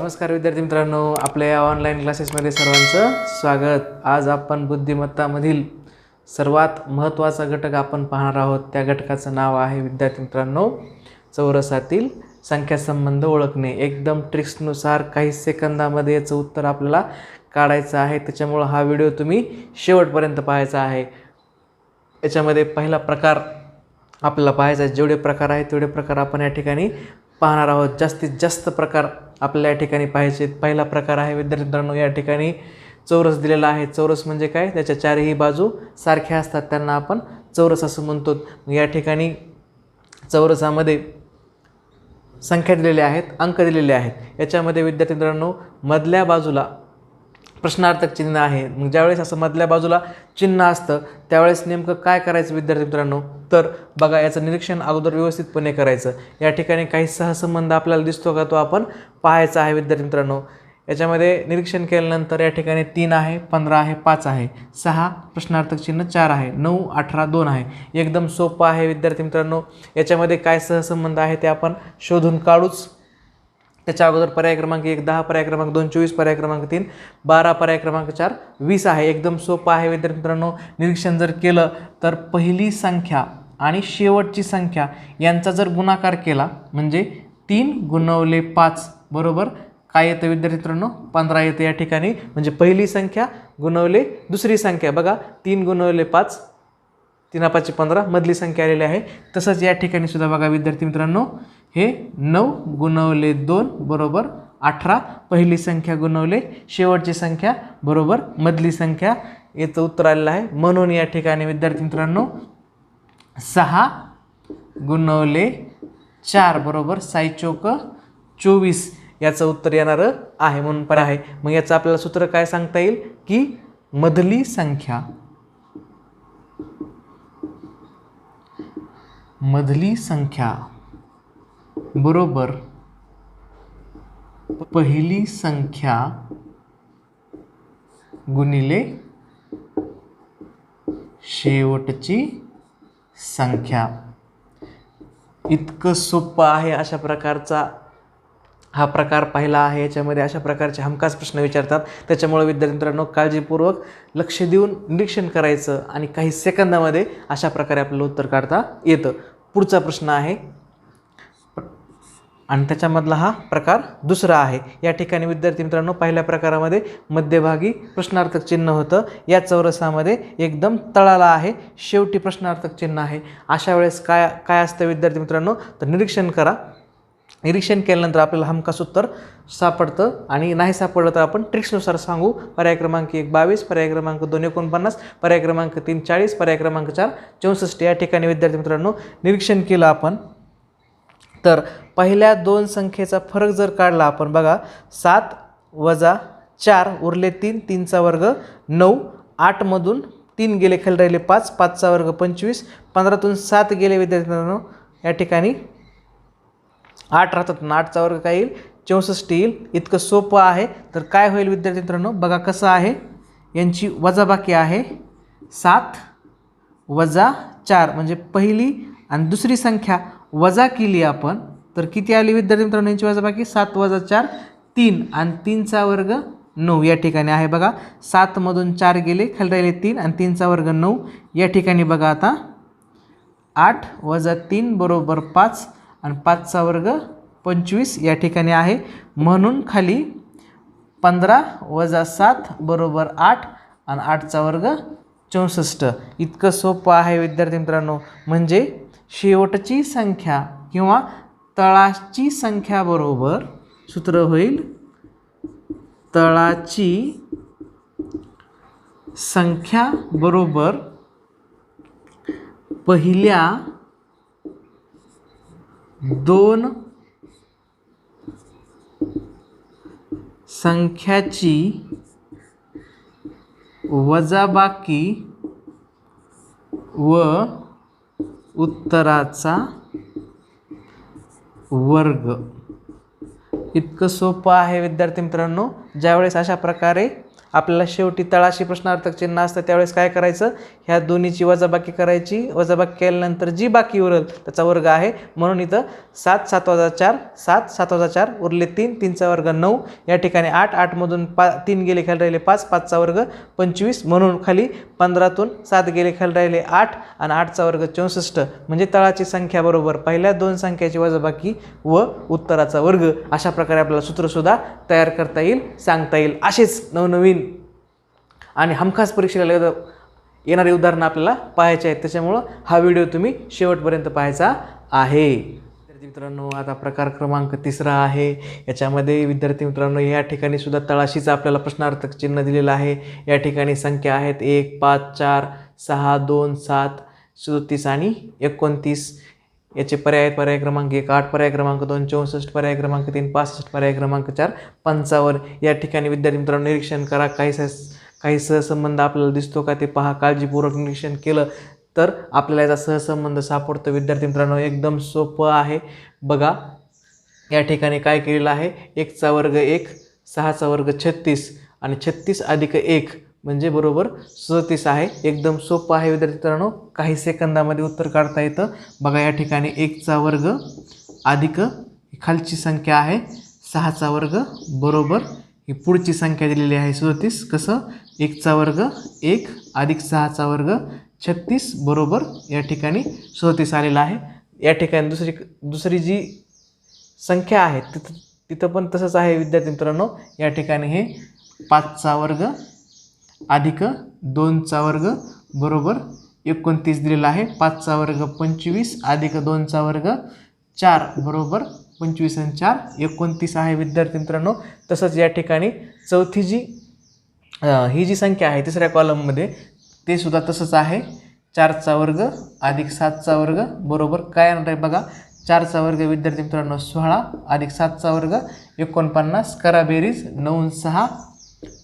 नमस्कार विद्यार्थी मित्रांनो, आपल्या या ऑनलाईन क्लासेसमध्ये सर्वांचं स्वागत। आज आपण बुद्धिमत्तामधील सर्वात महत्त्वाचा घटक आपण पाहणार आहोत। त्या घटकाचं नाव आहे विद्यार्थी मित्रांनो चौरसातील संख्या संबंध ओळखणे। एकदम ट्रिक्सनुसार काही सेकंदामध्ये याचं उत्तर आपल्याला काढायचं आहे, त्याच्यामुळे हा व्हिडिओ तुम्ही शेवटपर्यंत पाहायचा आहे। याच्यामध्ये पहिला प्रकार आपल्याला पाहायचा आहे, जेवढे प्रकार आहेत तेवढे प्रकार आपण या ठिकाणी पाहणार आहोत। जास्तीत जास्त प्रकार आपल्याला या ठिकाणी पाहायचे। पहिला प्रकार आहे विद्यार्थी मित्रांनो, या ठिकाणी चौरस दिलेला आहे। चौरस म्हणजे काय, त्याच्या चारही बाजू सारख्या असतात, त्यांना आपण चौरस असं म्हणतो। या ठिकाणी चौरसामध्ये संख्या दिलेल्या आहेत, अंक दिलेले आहेत। याच्यामध्ये विद्यार्थी मित्रांनो मधल्या बाजूला प्रश्नार्थक चिन्ह आहे। मग ज्यावेळेस असं मधल्या बाजूला चिन्ह असतं त्यावेळेस नेमकं काय करायचं विद्यार्थी मित्रांनो, तर बघा याचं निरीक्षण अगोदर व्यवस्थितपणे करायचं। या ठिकाणी काही सहसंबंध आपल्याला दिसतो का, तो आपण पाहायचा आहे विद्यार्थी मित्रांनो। याच्यामध्ये निरीक्षण केल्यानंतर या ठिकाणी 3 आहे, 15 आहे, 5 आहे, 6 प्रश्नार्थक चिन्ह 4 आहे, 9, 18, 2 आहे। एकदम सोपं आहे विद्यार्थी मित्रांनो। याच्यामध्ये काय सहसंबंध आहे ते आपण शोधून काढूच। त्याच्या अगोदर पर्याय क्रमांक 1 10, पर्याय क्रमांक 2 24, पर्याय क्रमांक 3 12, पर्याय क्रमांक 4 20 आहे। एकदम सोपं आहे विद्यार्थी मित्रांनो। निरीक्षण जर केलं तर पहिली संख्या आणि शेवटची संख्या यांचा जर गुणाकार केला म्हणजे 3 गुणवले 5 बरोबर काय येतं विद्यार्थी मित्रांनो, 15 येतं या ठिकाणी। म्हणजे पहिली संख्या गुणवले दुसरी संख्या, बघा 3 गुणवले 5 3 5 15 मधली संख्या आलेली आहे। तसंच या ठिकाणी सुद्धा बघा विद्यार्थी मित्रांनो, हे 9 गुणवले 2 बरोबर 18, पहिली संख्या गुणवले शेवटची संख्या बरोबर मधली संख्या, याचं उत्तर आलेलं आहे। म्हणून या ठिकाणी विद्यार्थी मित्रांनो 6 गुणवले 4 बरोबर 6 चौक 24 याचं उत्तर येणारं आहे। म्हणून पण आहे। मग याचं आपल्याला सूत्र काय सांगता येईल की मधली संख्या बरोबर पहिली संख्या गुणिले शेवटची संख्या। इतकं सोपं आहे। अशा प्रकारचा हा प्रकार पाहिला आहे। याच्यामध्ये अशा प्रकारचे हमखास प्रश्न विचारतात, त्याच्यामुळे विद्यार्थी मित्रांनो काळजीपूर्वक लक्ष देऊन निरीक्षण करायचं आणि काही सेकंदामध्ये अशा प्रकारे आपल्याला उत्तर काढता येतं। पुढचा प्रश्न आहे आणि त्याच्यामधला हा प्रकार दुसरा आहे। या ठिकाणी विद्यार्थी मित्रांनो पहिल्या प्रकारामध्ये मध्यभागी प्रश्नार्थक चिन्ह होतं, या चौरसामध्ये एकदम तळाला आहे, शेवटी प्रश्नार्थक चिन्ह आहे। अशा वेळेस काय असतं विद्यार्थी मित्रांनो, तर निरीक्षण करा। निरीक्षण केल्यानंतर आपल्याला हमखास उत्तर सापडतं आणि नाही सापडलं तर आपण ट्रिक्सनुसार सांगू। पर्याय क्रमांक 1 22, पर्याय क्रमांक 2 49, पर्याय क्रमांक 3 40, पर्याय क्रमांक 4 64। या ठिकाणी विद्यार्थी मित्रांनो निरीक्षण केलं आपण तर पहिल्या दोन संख्येचा फरक जर काढला आपण, बघा 7 वजा 4 उरले 3, 3 चा वर्ग 9, 8 मधून 3 गेले खाली राहिले 5, 5 चा वर्ग 25, 15तून 7 गेले विद्यार्थी मित्रांनो, या ठिकाणी 8 राहतात, 8 चा वर्ग काय येईल 64 येईल। इतकं सोपं आहे। तर काय होईल विद्यार्थी मित्रांनो, बघा कसं आहे, यांची वजाबाकी आहे 7 वजा 4 म्हणजे पहिली आणि दुसरी संख्या वजा केली आपण तर किती आली विद्यार्थी मित्रांनो, यांची वजाबाकी 7 वजा 4 3 आणि 3 चा वर्ग 9 या ठिकाणी आहे। बघा 7 मधून 4 गेले खाली राहिले 3 आणि 3 चा वर्ग 9। या ठिकाणी बघा आता 8 वजा 3 बरोबर 5 आणि 5 चा वर्ग 25 या ठिकाणी आहे। म्हणून खाली 15 वजा 7 बरोबर 8 आणि 8 चा वर्ग 64। इतकं सोपं आहे विद्यार्थी मित्रांनो। म्हणजे शेवटची संख्या किंवा तळाची संख्या बरोबर सूत्र होईल तळाची संख्या बरोबर पहिल्या दोन संख्याची वजाबाकी व उत्तराचा वर्ग। इतकं सोपं आहे विद्यार्थी मित्रांनो। ज्यावेळेस अशा प्रकारे आपल्याला शेवटी तळाशी प्रश्नार्थक चिन्ह असतं त्यावेळेस काय करायचं, ह्या दोन्हीची वजाबाकी करायची. वजाबाकी केल्यानंतर जी बाकी उरेल त्याचा वर्ग आहे. म्हणून इथं 7 7 वजा 4 7 7 वजा 4 उरले 3 3चा वर्ग 9. या ठिकाणी 8 8 मधून 3 गेले खाली राहिले 5 5चा वर्ग 25. म्हणून खाली 15तून 7 गेले खाली राहिले 8 आणि 8चा वर्ग 64. म्हणजे तळाची संख्या बरोबर पहिल्या दोन संख्याची वजाबाकी व उत्तराचा वर्ग. अशा प्रकारे आपल्याला सूत्रसुद्धा तयार करता येईल, सांगता येईल. असेच नवनवीन आणि हमखास परीक्षेला येणारी उदाहरणं आपल्याला पाहायचे आहेत. त्याच्यामुळं हा व्हिडिओ तुम्ही शेवटपर्यंत पाहायचा आहे. विद्यार्थी मित्रांनो, आता प्रकार क्रमांक 3 आहे. याच्यामध्ये विद्यार्थी मित्रांनो या ठिकाणी सुद्धा तळाशीच आपल्याला प्रश्नार्थक चिन्ह दिलेलं आहे. या ठिकाणी संख्या आहेत 1 5 4 6 2 7 37 आणि 29. याचे पर्याय आहेत पर्याय क्रमांक 1 8, पर्याय क्रमांक 2 64, पर्याय क्रमांक 3 65, पर्याय क्रमांक 4 55. या ठिकाणी विद्यार्थी मित्रांनो निरीक्षण करा. काही सहसंबंध आपल्याला दिसतो का ते पहा. काळजीपूर्वक निरीक्षण केलं तर आपल्याला याचा सहसंबंध सापडतो. विद्यार्थी मित्रांनो एकदम सोपं आहे. बघा या ठिकाणी काय केलेलं आहे, 1चा वर्ग 1, 6चा वर्ग 36 आणि 36 अधिक 1 म्हणजे बरोबर 37 आहे. एकदम सोपं आहे विद्यार्थी मित्रांनो, काही सेकंदामध्ये उत्तर काढता येतं. बघा या ठिकाणी 1चा वर्ग अधिक खालची संख्या आहे 6चा वर्ग बरोबर ही पुढची संख्या दिलेली आहे 37. कसं 1चा वर्ग 1 अधिक 6चा वर्ग 36 बरोबर या ठिकाणी 37 आलेला आहे. या ठिकाणी दुसरी जी संख्या आहे तिथं पण तसंच आहे विद्यार्थी मित्रांनो. या ठिकाणी हे 5चा वर्ग अधिक 2चा वर्ग बरोबर 29 दिलेला आहे. 5चा वर्ग 25 अधिक 2चा वर्ग 4 बरोबर 25 आणि 4 29 आहे विद्यार्थी मित्रांनो. तसंच या ठिकाणी चौथी ही जी संख्या आहे तिसऱ्या कॉलममध्ये ते सुद्धा तसंच आहे. 4चा वर्ग अधिक 7चा वर्ग बरोबर काय येणार आहे बघा. 4चा वर्ग विद्यार्थी मित्रांनो 16 अधिक 7चा वर्ग 49. करा बेरीज 9 6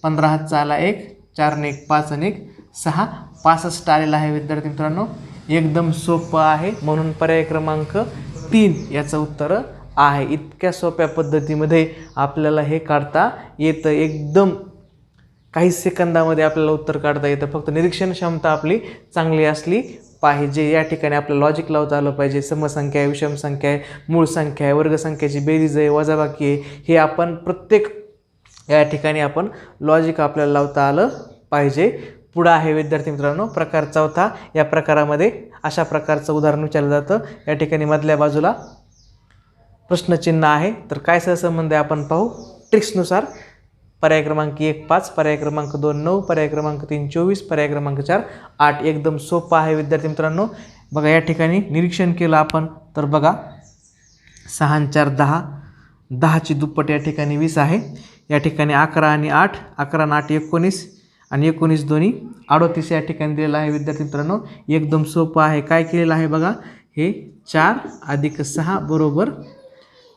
15 हातचा आला 1 4 ने 1 5 आणि 1 6 65 आलेला आहे विद्यार्थी मित्रांनो. एकदम सोपं आहे. म्हणून पर्याय क्रमांक 3 याचं उत्तर आहे. इतक्या सोप्या पद्धतीमध्ये आपल्याला हे काढता येतं. एकदम काही सेकंदामध्ये आपल्याला उत्तर काढता येतं. फक्त निरीक्षण क्षमता आपली चांगली असली पाहिजे. या ठिकाणी आपलं लॉजिक लावता आलं पाहिजे. समसंख्या आहे, विषम संख्या आहे, मूळ संख्या आहे, वर्गसंख्येची बेरीज आहे, वजाबाकी आहे, हे आपण प्रत्येक या ठिकाणी आपण लॉजिक आपल्याला लावता आलं पाहिजे. पुढं आहे विद्यार्थी मित्रांनो प्रकार 4. या प्रकारामध्ये अशा प्रकारचं उदाहरण विचारलं जातं. या ठिकाणी मधल्या बाजूला प्रश्नचिन्ह आहे. तर काय सहसंबंध आहे आपण पाहू ट्रिक्सनुसार. पर्याय क्रमांक 1 5, पर्याय क्रमांक 2 9, पर्याय क्रमांक 3 24, पर्याय क्रमांक 4 8. एकदम सोपं आहे विद्यार्थी मित्रांनो. बघा या ठिकाणी निरीक्षण केलं आपण तर बघा 6 आणि 4 10, 10ची दुप्पट या ठिकाणी 20 आहे. या ठिकाणी 11 आणि 8, 11 आणि 8 19 आणि 19 दोन्ही 38 या ठिकाणी दिलेलं आहे विद्यार्थी मित्रांनो. एकदम सोपं आहे. काय केलेलं आहे बघा, हे 4 अधिक 6 बरोबर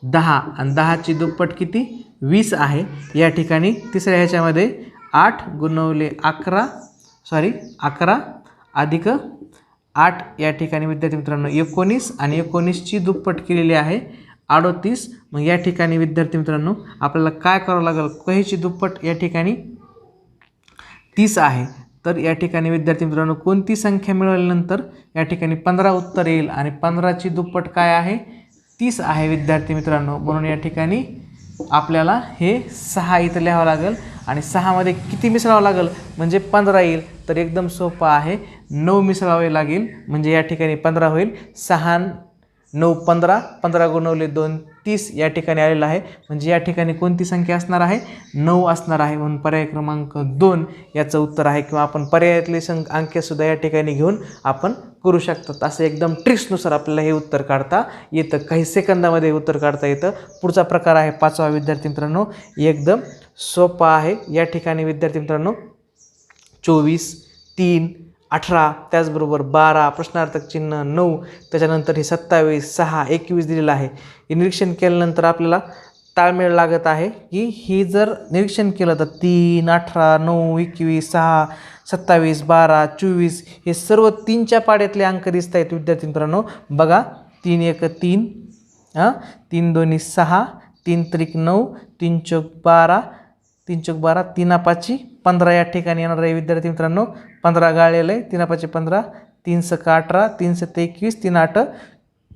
10 आणि 10ची दुप्पट किती 20 आहे. या ठिकाणी तिसऱ्या ह्याच्यामध्ये 8 गुणवले 11 अधिक 8 या ठिकाणी विद्यार्थी मित्रांनो 19 आणि 19ची दुप्पट केलेली आहे 38. मग या ठिकाणी विद्यार्थी मित्रांनो आपल्याला काय करावं लागेल, कहीची दुप्पट या ठिकाणी 30 आहे. तर या ठिकाणी विद्यार्थी मित्रांनो कोणती संख्या मिळवल्यानंतर या ठिकाणी 15 उत्तर येईल आणि 15ची दुप्पट काय आहे 30 आहे विद्यार्थी मित्रांनो. म्हणून या ठिकाणी आपल्याला हे 6 इथं लिहावं लागेल आणि 6मध्ये किती मिसळावं लागेल म्हणजे 15 येईल. तर एकदम सोपं आहे, 9 मिसळावे लागेल म्हणजे या ठिकाणी 15 होईल. 6 9 15, 15 गुणवले 2 30 या ठिकाणी आलेलं आहे. म्हणजे या ठिकाणी कोणती संख्या असणार आहे 9 असणार आहे. म्हणून पर्याय क्रमांक 2 याचं उत्तर आहे. किंवा आपण पर्यायातले अंकेसुद्धा या ठिकाणी घेऊन आपण करू शकतात. असं एकदम ट्रिक्सनुसार आपल्याला हे उत्तर काढता येतं. काही सेकंदामध्ये उत्तर काढता येतं. पुढचा प्रकार आहे 5वा विद्यार्थी मित्रांनो. एकदम सोपा आहे. या ठिकाणी विद्यार्थी मित्रांनो 24 3 18 त्याचबरोबर 12 प्रश्नार्थक चिन्ह 9 त्याच्यानंतर हे 27 6 21 दिलेलं आहे. हे निरीक्षण केल्यानंतर आपल्याला ताळमेळ लागत आहे की ही जर निरीक्षण केलं तर 3 18 9 21 6 27 12 24 हे सर्व 3च्या पाड्यातले अंक दिसत आहेत विद्यार्थी मित्रांनो. बघा 3 1 3 3 2 6 3 3 9 3 4 12 3 चौक 12, 3 5 15 या ठिकाणी येणार आहे विद्यार्थी मित्रांनो. 15 गाळलेलं आहे. 3 5 15, 3 6 18, 3 7 21, 3 8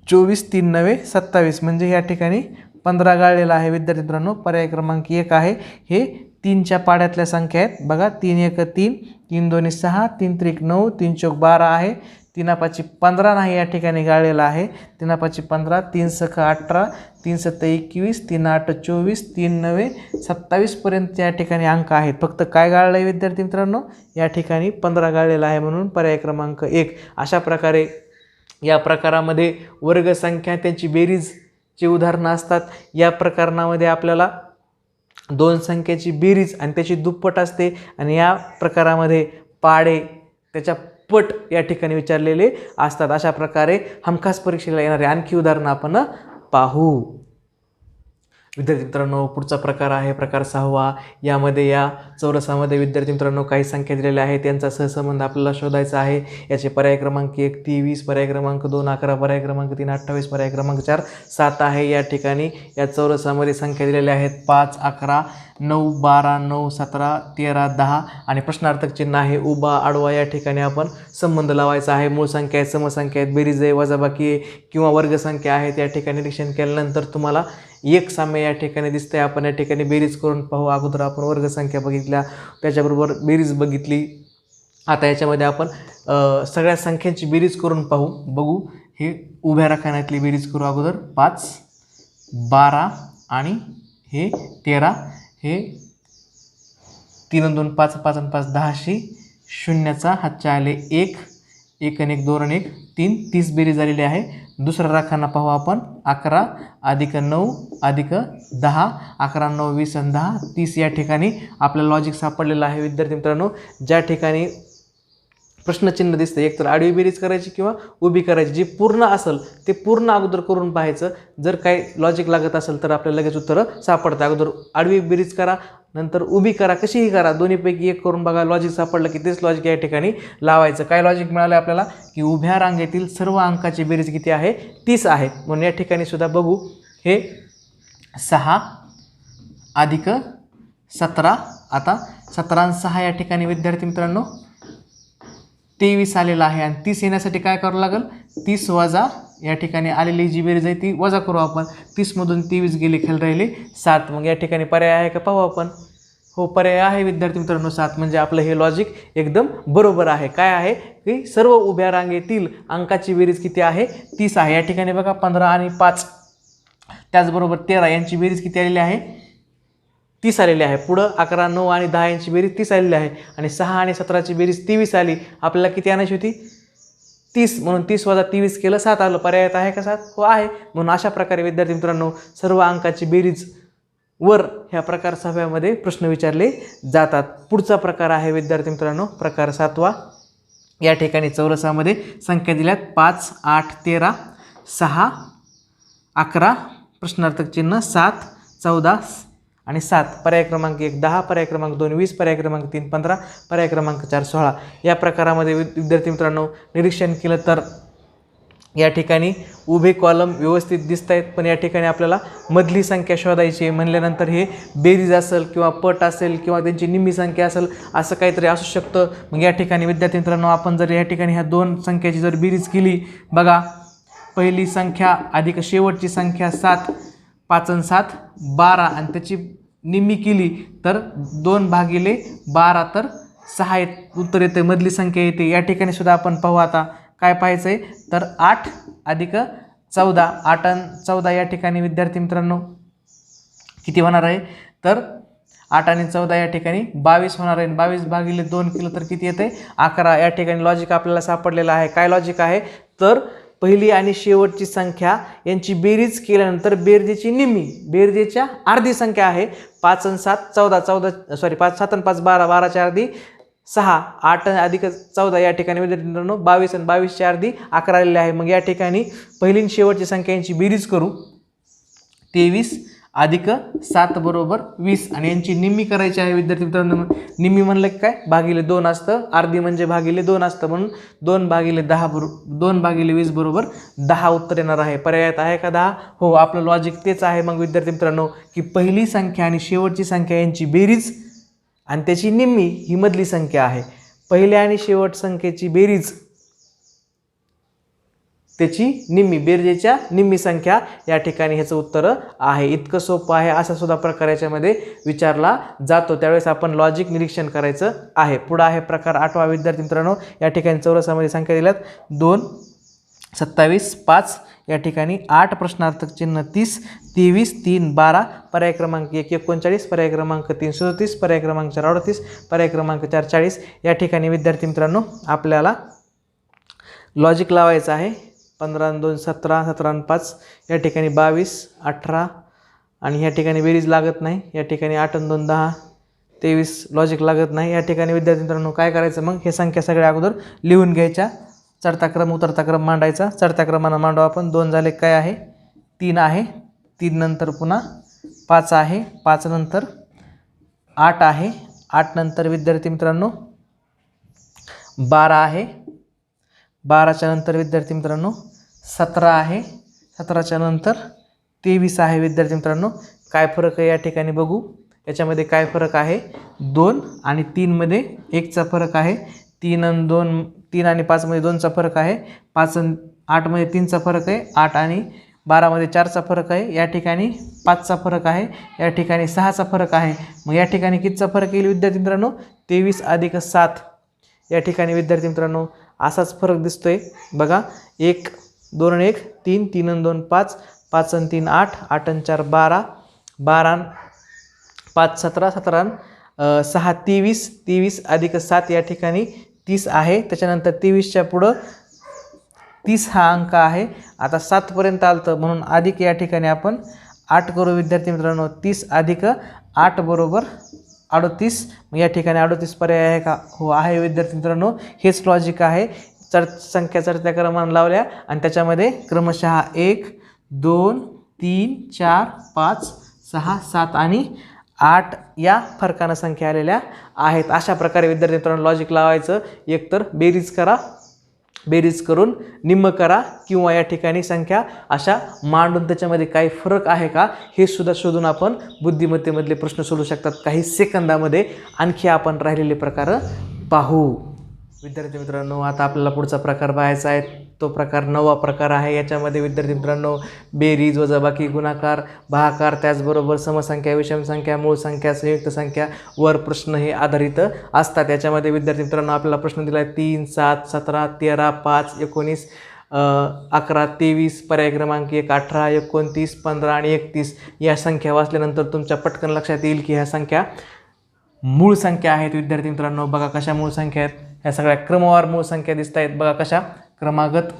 24, 3 9 27 म्हणजे या ठिकाणी 15 गाळलेला आहे विद्यार्थी मित्रांनो. पर्याय क्रमांक 1 आहे. हे 3च्या पाड्यातल्या संख्या आहेत बघा. 3 1 3, 3 2 6, 3 3 9, 3 चौक 12 आहे. 3 5 15 नाही या ठिकाणी गाळलेला आहे. 3 5 15, 3 6 18, 3 7 21, 3 8 24, 3 9 27 पर्यंत या ठिकाणी अंक आहेत. फक्त काय गाळलं आहे विद्यार्थी मित्रांनो, या ठिकाणी 15 गाळलेला आहे म्हणून पर्याय क्रमांक 1. अशा प्रकारे या प्रकारामध्ये वर्गसंख्या त्यांची बेरीजची उदाहरणं असतात. या प्रकरणामध्ये आपल्याला दोन संख्येची बेरीज आणि त्याची दुप्पट असते आणि या प्रकारामध्ये पाडे त्याच्या पट या ठिकाणी विचारलेले असतात. अशा प्रकारे हमखास परीक्षेला येणारे आणखी उदाहरणं आपण पाहू. विद्यार्थी मित्रांनो पुढचा प्रकार आहे प्रकार 6वा. यामध्ये या चौरसामध्ये विद्यार्थी मित्रांनो काही संख्या दिलेल्या आहेत, त्यांचा सहसंबंध आपल्याला शोधायचा आहे. याचे पर्याय क्रमांक 1 23, पर्याय क्रमांक 2 11, पर्याय क्रमांक 3 28, पर्याय क्रमांक 4 7 आहे. या ठिकाणी या चौरसामध्ये संख्या दिलेल्या आहेत 5 11 9 12 9 17 13 10 आणि प्रश्नार्थक चिन्ह आहे उभा आडवा. या ठिकाणी आपण संबंध लावायचा आहे. मूळ संख्या आहेत, समसंख्या आहेत, बेरीज आहे, वजाबाकी आहे किंवा वर्गसंख्या आहेत. या ठिकाणी निरीक्षण केल्यानंतर तुम्हाला एक साम्य या ठिकाणी दिसतंय. आपण या ठिकाणी बेरीज करून पाहू. अगोदर आपण वर्गसंख्या बघितल्या, त्याच्याबरोबर बेरीज बघितली. आता याच्यामध्ये आपण सगळ्या संख्यांची बेरीज करून बघू. हे उभ्या रकान्यातली बेरीज करू अगोदर. 5 12 आणि हे 13, हे 3 2 5 5 5 10 शून्याचा हातच्या आले 1 1 आणि 1 2 आणि 1 3 30 बेरीज झालेली आहे. दुसरा राखाना पाहू आपण. 11 अधिक 9 अधिक 10, 11 9 20 आणि 10 30 या ठिकाणी आपल्याला लॉजिक सापडलेलं आहे विद्यार्थी मित्रांनो. ज्या ठिकाणी प्रश्नचिन्ह दिसतं एक तर आडवी बेरीज करायची किंवा उभी करायची. जे पूर्ण असेल ते पूर्ण अगोदर करून पाहायचं. जर काही लॉजिक लागत असेल तर आपल्याला लगेच उत्तरं सापडतं. अगोदर आडवी बेरीज करा, नंतर उभी करा, कशीही करा, दोन्हीपैकी एक करून बघा. लॉजिक सापडलं की तेच लॉजिक या ठिकाणी लावायचं. काय लॉजिक मिळालं आपल्याला की उभ्या रांगेतील सर्व अंकाची बेरीज किती आहे 30 आहे. म्हणून या ठिकाणी सुद्धा बघू. हे 6 अधिक 17, आता 17 आणि 6 या ठिकाणी विद्यार्थी मित्रांनो 23 आलेला आहे. आणि 30 येण्यासाठी काय करावं लागेल, 30 वजा या ठिकाणी आलेली जी बेरीज आहे ती वजा करू आपण. 30मधून 23 गेले, खाली राहिले 7. मग या ठिकाणी पर्याय आहे का पाहू आपण. हो, पर्याय आहे विद्यार्थी मित्रांनो 7. म्हणजे आपलं हे लॉजिक एकदम बरोबर आहे. काय आहे की सर्व उभ्या रांगेतील अंकाची बेरीज किती आहे 30 आहे. या ठिकाणी बघा 15 आणि 5 त्याचबरोबर 13 यांची बेरीज किती आलेली आहे 30 आलेली आहे. पुढं 11 9 आणि 10 यांची बेरीज 30 आलेली आहे. आणि 6 आणि 17ची बेरीज 23 आली. आपल्याला किती आणायची होती 30. म्हणून 30 वजा 23 केलं 7 आलं. पर्यायात आहे का 7? हो आहे. म्हणून अशा प्रकारे विद्यार्थी मित्रांनो सर्व अंकाची बेरीज वर ह्या प्रकार 6व्यामध्ये प्रश्न विचारले जातात. पुढचा प्रकार आहे विद्यार्थी मित्रांनो प्रकार 7वा. या ठिकाणी चौरसामध्ये संख्या दिल्यात 5 8 13 6 11, प्रश्नार्थक चिन्ह 7 14 आणि 7. पर्याय क्रमांक 1 10, पर्याय क्रमांक 2 20, पर्याय क्रमांक 3 15, पर्याय क्रमांक 4 16. या प्रकारामध्ये विद्यार्थी मित्रांनो निरीक्षण केलं तर या ठिकाणी उभे कॉलम व्यवस्थित दिसत आहेत. पण या ठिकाणी आपल्याला मधली संख्या शोधायची म्हणल्यानंतर हे बेरीज असेल किंवा पट असेल किंवा त्यांची निम्मी संख्या असेल असं काहीतरी असू शकतं. मग या ठिकाणी विद्यार्थी मित्रांनो आपण जर या ठिकाणी ह्या दोन संख्याची जर बेरीज केली बघा, पहिली संख्या अधिक शेवटची संख्या 7 5 आणि 7 12 आणि त्याची निम्मी केली तर 2 भागिले 12 तर 6 उत्तर येते. मधली संख्या येते. या ठिकाणी सुद्धा आपण पाहू. आता काय पाहायचं आहे तर 8 अधिक 14, 8 आणि 14 या ठिकाणी विद्यार्थी मित्रांनो किती होणार आहे तर 8 आणि 14 या ठिकाणी 22 होणार आहे. 22 भागिले 2 केलं तर किती येते 11. या ठिकाणी लॉजिक आपल्याला सापडलेलं आहे. काय लॉजिक आहे तर पहिली आणि शेवटची संख्या यांची बेरीज केल्यानंतर बेरजेची निम्मी बेरजेच्या अर्धी संख्या आहे 5 आणि 7 14 5 7 आणि 5 12 12च्या अर्धी 6 8 अधिक 14 या ठिकाणी विद्यार्थी मित्रांनो 22 आणि 22च्या अर्धी 11 आलेले आहे. मग या ठिकाणी पहिली आणि शेवटची संख्या यांची बेरीज करू. 23 अधिक 7 बरोबर 20 आणि यांची निम्मी करायची आहे विद्यार्थी मित्रांनो. निम्मी म्हणलं की काय भागिले 2 असतं, अर्धी म्हणजे भागिले 2 असतं, म्हणून 2 भागिले 10 बरोबर 2 भागिले 20 बरोबर 10 उत्तर येणार आहे. पर्यायात आहे का 10? हो, आपलं लॉजिक तेच आहे. मग विद्यार्थी मित्रांनो की पहिली संख्या आणि शेवटची संख्या यांची बेरीज आणि त्याची निम्मी ही मधली संख्या आहे. पहिल्या आणि शेवट संख्येची बेरीज त्याची निम्मी, बेरजेच्या निम्मी संख्या या ठिकाणी ह्याचं उत्तर आहे. इतकं सोपं आहे. असा सुद्धा प्रकार याच्यामध्ये विचारला जातो. त्यावेळेस आपण लॉजिक निरीक्षण करायचं आहे. पुढं आहे प्रकार 8वा विद्यार्थी मित्रांनो. या ठिकाणी चौरसामध्ये संख्या दिल्यात 2, 27, 5. या ठिकाणी 8 प्रश्नार्थक चिन्ह 30, 23, 3, 12. पर्याय क्रमांक 1 39, पर्याय क्रमांक 3 37, पर्याय क्रमांक 4 38, पर्याय क्रमांक 4 40. या ठिकाणी विद्यार्थी मित्रांनो आपल्याला लॉजिक लावायचं आहे. 15 आणि 2 17, 17 आणि 5. या ठिकाणी 22, 18 आणि या ठिकाणी बेरीज लागत नाही. या ठिकाणी 8 आणि 2 10, 23 लॉजिक लागत नाही. या ठिकाणी विद्यार्थी मित्रांनो काय करायचं, मग हे संख्या सगळ्या अगोदर लिहून घ्यायच्या. चढता क्रम उतरता क्रम मांडायचा. चढत्या क्रमानं मांडू आपण. 2 झाले काय आहे 3 आहे, 3 नंतर पुन्हा 5 आहे, 5 नंतर 8 आहे, 8 नंतर विद्यार्थी मित्रांनो 12 आहे, 12च्या नंतर विद्यार्थी मित्रांनो 17 आहे, 17च्या नंतर 23 आहे. विद्यार्थी मित्रांनो काय फरक आहे या ठिकाणी बघू. याच्यामध्ये काय फरक आहे, 2 आणि 3 मध्ये 1चा फरक आहे. 3 आणि 2, 3 आणि 5 मध्ये 2चा फरक आहे. 5 आणि 8 मध्ये 3चा फरक आहे. 8 आणि 12 मध्ये 4चा फरक आहे. या ठिकाणी 5चा फरक आहे. या ठिकाणी 6चा फरक आहे. मग या ठिकाणी कितीचा फरक येईल विद्यार्थी मित्रांनो, 23 अधिक 7. या ठिकाणी विद्यार्थी मित्रांनो असाच फरक दिसतोय बघा. 1 2 आणि 1 3, 3 आणि 2 5, 5 आणि 3 8, 8 आणि 4 12, 12 आणि 5 17, 17 आणि 6 23, 23 अधिक 7 या ठिकाणी 30 आहे. त्याच्यानंतर 23च्या पुढं 30 हा अंक आहे. आता 7पर्यंत आलतं म्हणून अधिक या ठिकाणी आपण 8 करू विद्यार्थी मित्रांनो. 30 अधिक 8 बरोबर 38. मग या ठिकाणी 38 पर्याय आहे का? हो आहे विद्यार्थी मित्रांनो. हेच लॉजिक आहे. संख्या चढत्या क्रमानं लावल्या आणि त्याच्यामध्ये क्रमशः 1 2 3 4 5 6 7 आणि 8 या फरकानं संख्या आलेल्या आहेत. अशा प्रकारे विद्यार्थी मित्रांनो लॉजिक लावायचं. एकतर बेरीज करा, बेरीज करून निम्म करा, किंवा या ठिकाणी संख्या अशा मांडून त्याच्यामध्ये काही फरक आहे का हे सुद्धा शोधून आपण बुद्धिमत्तेमधले प्रश्न सोडवू शकतात काही सेकंदामध्ये. आणखी आपण राहिलेले प्रकार पाहू. विद्यार्थी मित्रांनो आता आपल्याला पुढचा प्रकार पाहायचा आहे. तो प्रकार 9वा प्रकार आहे. याच्यामध्ये विद्यार्थी मित्रांनो बेरीज, वजाबाकी, गुणाकार, भागाकार, त्याचबरोबर समसंख्या, विषम संख्या, मूळ संख्या, संयुक्त संख्या वर प्रश्न हे आधारित असतात. याच्यामध्ये विद्यार्थी मित्रांनो आपल्याला प्रश्न दिला आहे 3 7 17 13 5 19 11 23. पर्याय क्रमांक 1 18 29 15 आणि 31. या संख्या वाचल्यानंतर तुमच्या पटकन लक्षात येईल की ह्या संख्या मूळ संख्या आहेत. विद्यार्थी मित्रांनो बघा कशा मूळ संख्या आहेत. ह्या सगळ्या क्रमवार मूळ संख्या दिसत आहेत बघा कशा. क्रमागत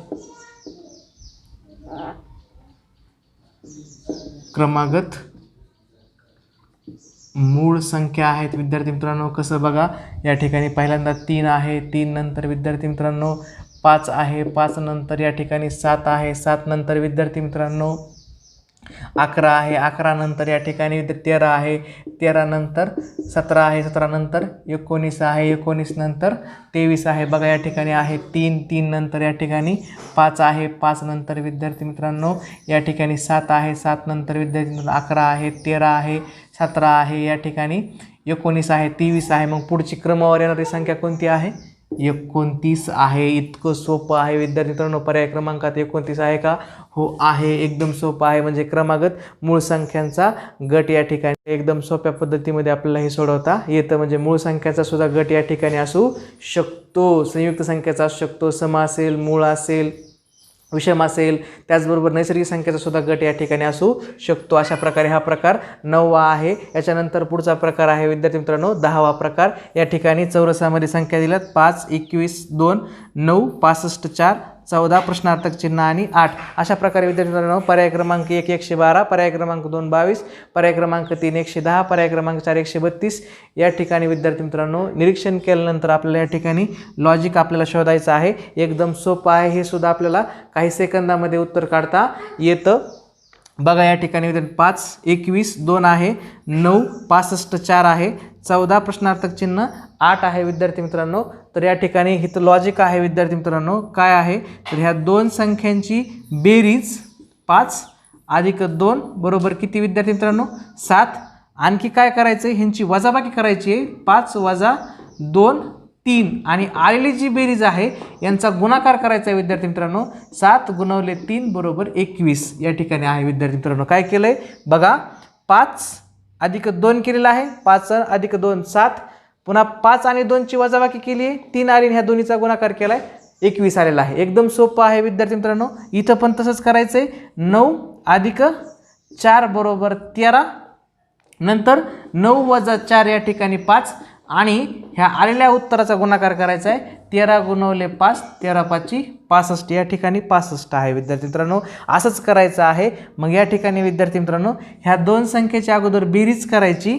मूळ संख्या आहेत विद्यार्थी मित्रांनो. कसं बघा या ठिकाणी पहिल्यांदा 3 आहे, 3 नंतर विद्यार्थी मित्रांनो 5 आहे, 5 नंतर या ठिकाणी 7 आहे, 7 नंतर विद्यार्थी मित्रांनो 11 आहे, 11 नंतर या ठिकाणी 13 आहे, 13 नंतर 17 आहे, 17 नंतर 19 आहे, 19 नंतर 23 आहे. बघा या ठिकाणी आहे 3, 3 नंतर या ठिकाणी 5 आहे, 5 नंतर विद्यार्थी मित्रांनो या ठिकाणी 7 आहे, 7 नंतर विद्यार्थी मित्रांनो 11 आहे, 13 आहे, 17 आहे, या ठिकाणी 19 आहे, 23 आहे. मग पुढची क्रमावर येणारी संख्या कोणती आहे? 29 आहे. इतकं सोपं आहे विद्यार्थी मित्रांनो. पर्याय क्रमांकात 29 आहे का? हो आहे. एकदम सोपं आहे. म्हणजे क्रमागत मूळ संख्यांचा गट या ठिकाणी एकदम सोप्या पद्धतीमध्ये आपल्याला हे सोडवता येतं. म्हणजे मूळ संख्याचा सुद्धा गट या ठिकाणी असू शकतो, संयुक्त संख्येचा असू शकतो, सम असेल, मूळ असेल, विषम असेल, त्याचबरोबर नैसर्गिक संख्येचा सुद्धा गट या ठिकाणी असू शकतो. अशा प्रकारे हा प्रकार 9वा आहे. याच्यानंतर पुढचा प्रकार आहे विद्यार्थी मित्रांनो 10वा प्रकार. या ठिकाणी चौरसामध्ये संख्या दिल्यात 5 21 2 9 65 4 14 प्रश्नार्थक चिन्ह आणि 8. अशा प्रकारे विद्यार्थी मित्रांनो पर्याय क्रमांक 1 112, पर्याय क्रमांक 2 22, पर्याय क्रमांक 3 110, पर्याय क्रमांक 4 132. या ठिकाणी विद्यार्थी मित्रांनो निरीक्षण केल्यानंतर आपल्याला या ठिकाणी लॉजिक आपल्याला शोधायचं आहे. एकदम सोपं आहे. हे सुद्धा आपल्याला काही सेकंदामध्ये उत्तर काढता येतं. बघा या ठिकाणी 5 21 2 आहे, 9 65 4 आहे, 14 प्रश्नार्थक चिन्ह 8 आहे विद्यार्थी मित्रांनो. तर या ठिकाणी इथं लॉजिक आहे विद्यार्थी मित्रांनो, काय आहे तर ह्या दोन संख्यांची बेरीज 5 अधिक 2 बरोबर किती विद्यार्थी मित्रांनो 7. आणखी काय करायचं आहे, ह्यांची वजाबाकी करायची आहे, 5 वजा 2 3 आणि आलेली जी बेरीज आहे यांचा गुणाकार करायचा आहे विद्यार्थी मित्रांनो. 7 गुणवले 3 बरोबर 21 या ठिकाणी आहे विद्यार्थी मित्रांनो. काय केलं आहे बघा, 5 अधिक 2 केलेलं आहे, 5 अधिक 2 7, पुन्हा 5 आणि 2ची वजाबाकी केली आहे, 3 आली, ह्या दोन्हीचा गुणाकार केला आहे, 21 आलेला आहे. एकदम सोपं आहे विद्यार्थी मित्रांनो. इथं पण तसंच करायचं आहे, 9 अधिक 4 बरोबर 13, नंतर 9 वजा 4 या ठिकाणी 5 आणि ह्या आलेल्या उत्तराचा गुणाकार करायचा आहे, 13 गुणवले 5 13 5 65 या ठिकाणी 65 आहे विद्यार्थी मित्रांनो. असंच करायचं आहे. मग या ठिकाणी विद्यार्थी मित्रांनो ह्या दोन संख्येच्या अगोदर बेरीज करायची,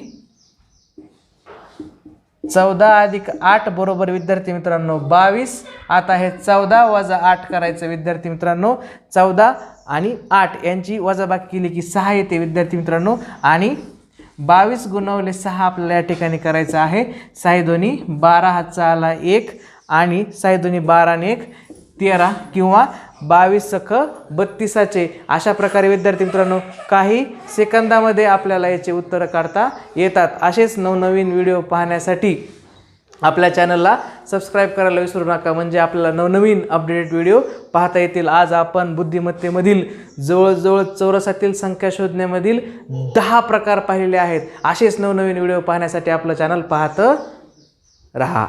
14 अधिक 8 बरोबर विद्यार्थी मित्रांनो 22. आता हे 14 वजा 8 करायचं विद्यार्थी मित्रांनो, 14 आणि 8 यांची वजाबाकी केली की 6 येते विद्यार्थी मित्रांनो. आणि 22 गुणवले 6 आपल्याला या ठिकाणी करायचं आहे, 6 दोन्ही 12 हातचा आला 1 आणि 6 दोन्ही 12 आणि 1 13 किंवा 22 सख 32चे. अशा प्रकारे विद्यार्थी मित्रांनो काही सेकंदामध्ये आपल्याला याचे उत्तर काढता येतात. असेच नवनवीन व्हिडिओ पाहण्यासाठी आपल्या चॅनलला सबस्क्राईब करायला विसरू नका, म्हणजे आपल्याला नवनवीन अपडेटेड व्हिडिओ पाहता येतील. आज आपण बुद्धिमत्तेमधील जवळजवळ चौरसातील संख्या शोधण्यामधील 10 प्रकार पाहिलेले आहेत. असेच नवनवीन व्हिडिओ पाहण्यासाठी आपलं चॅनल पाहत रहा.